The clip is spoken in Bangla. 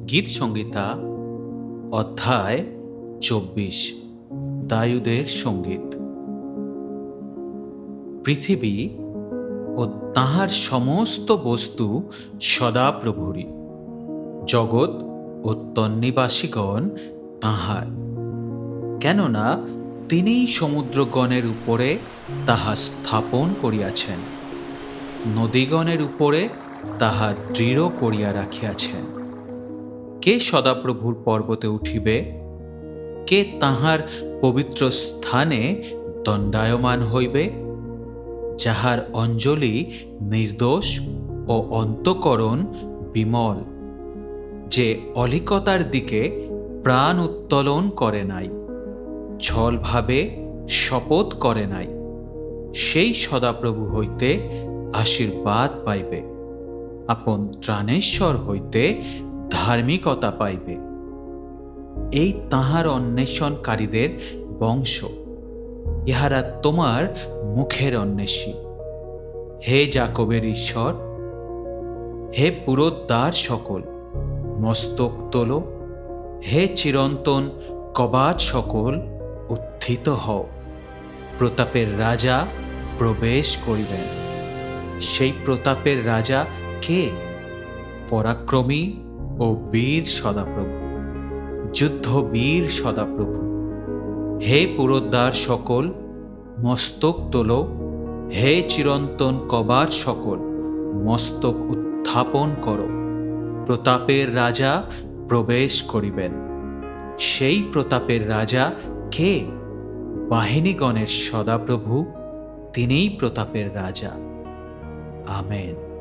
গীত সংগীতা অধ্যায় ২৪ দায়ুদের সঙ্গীত। পৃথিবী ও তাহার সমস্ত বস্তু সদাপ্রভুরই, জগৎ ও তন্নিবাসীগণ তাহার। কেননা তিনিই সমুদ্রগণের উপরে তাহা স্থাপন করিয়াছেন, নদীগণের উপরে তাহা দৃঢ় করিয়া রাখিয়াছেন। কে সদাপ্রভুর পর্বতে উঠিবে? কে তাহার পবিত্র স্থানে দণ্ডায়মান হইবে? যাহার অঞ্জলি নির্দোষ ও অন্তঃকরণ বিমল, যে অলিকতার দিকে প্রাণ উত্তোলন করে নাই, ছলভাবে শপথ করে নাই, সেই সদাপ্রভু হইতে আশীর্বাদ পাইবে, আপন ত্রাণেশ্বর হইতে ধার্মিকতা পাইবে। এই তাহার অন্বেষণকারীদের বংশ, ইহারা তোমার মুখের অন্বেষী। হে যাকবের ঈশ্বর, হে পুরোদ্ধার সকল, মস্তক তোল। হে চিরন্তন কবাট সকল, উত্থিত হও। প্রতাপের রাজা প্রবেশ করিবেন। সেই প্রতাপের রাজা কে? পরাক্রমী ও বীর সদাপ্রভু, যুদ্ধবীর সদাপ্রভু। হে পুরোদ্ধার সকল, মস্তক তোল। হে চিরন্তন কবাট সকল, মস্তক উত্থাপন করো। প্রতাপের রাজা প্রবেশ করিবেন। সেই প্রতাপের রাজা কে? বাহিনীগণের সদাপ্রভু, তিনিই প্রতাপের রাজা। আমেন।